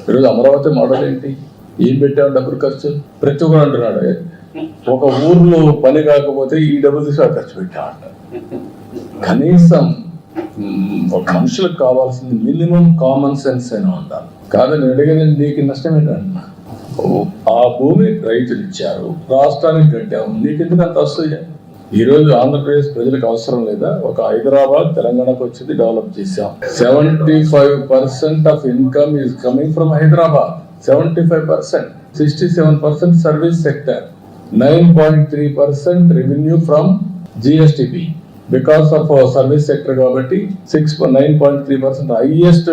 ఈరోజు అమరావతి మోడల్ ఏంటి? ఏం పెట్టావు డబ్బులు ఖర్చు? ప్రతి ఒక్కరు అంటున్నాడు, ఒక ఊర్లో పని కాకపోతే ఈ డబ్బులు తీసి ఖర్చు పెట్టామంట. కనీసం ఒక మనుషులకు కావాల్సింది మినిమం కామన్ సెన్స్ అయినా ఉండాలి. కాదని అడిగిన నీకు నష్టం ఏంటంటున్నా? ఆ భూమి రైతులు ఇచ్చారు, రాష్ట్రానికి కట్టాము, నీకెందుకు అంత వస్తుంది? ఈరోజు ఆంధ్రప్రదేశ్ ప్రజలకు అవసరం లేదా? ఒక హైదరాబాద్ తెలంగాణకు వచ్చింది, డెవలప్ చేశాం. 75% of income is coming from Hyderabad. 75%, 67% service sector, 9.3% revenue from GSTP because of service sector. కాబట్టి 9.3% హైయెస్ట్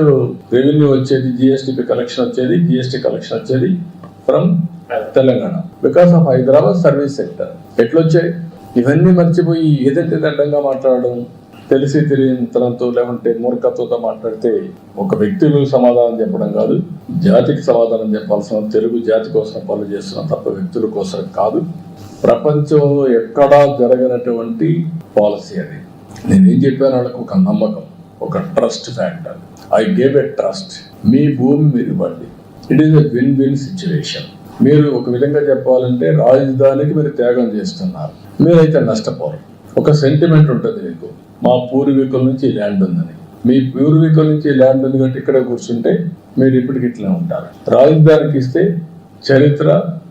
రెవెన్యూ వచ్చేది, జిఎస్టిపి కలెక్షన్ వచ్చేది, జిఎస్టి కలెక్షన్ వచ్చేది from Telangana because of Hyderabad service sector. ఎట్లొచ్చాయి? ఇవన్నీ మర్చిపోయి ఏదైతే అడ్డంగా మాట్లాడడం, తెలిసి తెలియనితనంతో లేకుంటే మూర్ఖత్వంతో మాట్లాడితే ఒక వ్యక్తులకు సమాధానం చెప్పడం కాదు, జాతికి సమాధానం చెప్పాల్సిన తెలుగు జాతి కోసం పనులు చేస్తున్నాం తప్ప వ్యక్తుల కోసం కాదు. ప్రపంచంలో ఎక్కడా జరగనటువంటి పాలసీ అది. నేనేం చెప్పాను? వాళ్ళకు ఒక నమ్మకం, ఒక trust factor. I gave a trust. మీ భూమి మీరు ఇవ్వండి. It is a win win situation. మీరు ఒక విధంగా చెప్పాలంటే రాజధానికి మీరు త్యాగం చేస్తున్నారు, మీరైతే నష్టపోరు. ఒక సెంటిమెంట్ ఉంటుంది మీకు, మా పూర్వీకుల నుంచి ఈ ల్యాండ్ ఉందని. మీ పూర్వీకుల నుంచి ఈ ల్యాండ్ ఉంది కాబట్టి ఇక్కడ కూర్చుంటే మీరు ఇప్పటికి ఇట్లా ఉంటారు. రాజధానికి ఇస్తే చరిత్ర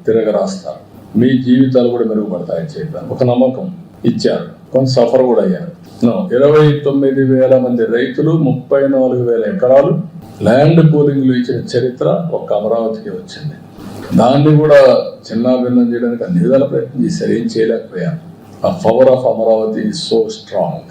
తిరగరాస్తారు, మీ జీవితాలు కూడా మెరుగుపడతాయని చెప్పారు. ఒక నమ్మకం ఇచ్చారు, కొంత సఫర్ కూడా అయ్యారు. 29,000 మంది రైతులు, 34,000 ఎకరాలు ల్యాండ్ పూలింగ్లు ఇచ్చిన చరిత్ర ఒక్క అమరావతికి వచ్చింది. దాన్ని కూడా చిన్నాభిన్నం చేయడానికి అన్ని విధాల ప్రయత్నం చేశారు, ఏం చేయలేకపోయారు. ఆ power of Amaravati is so strong.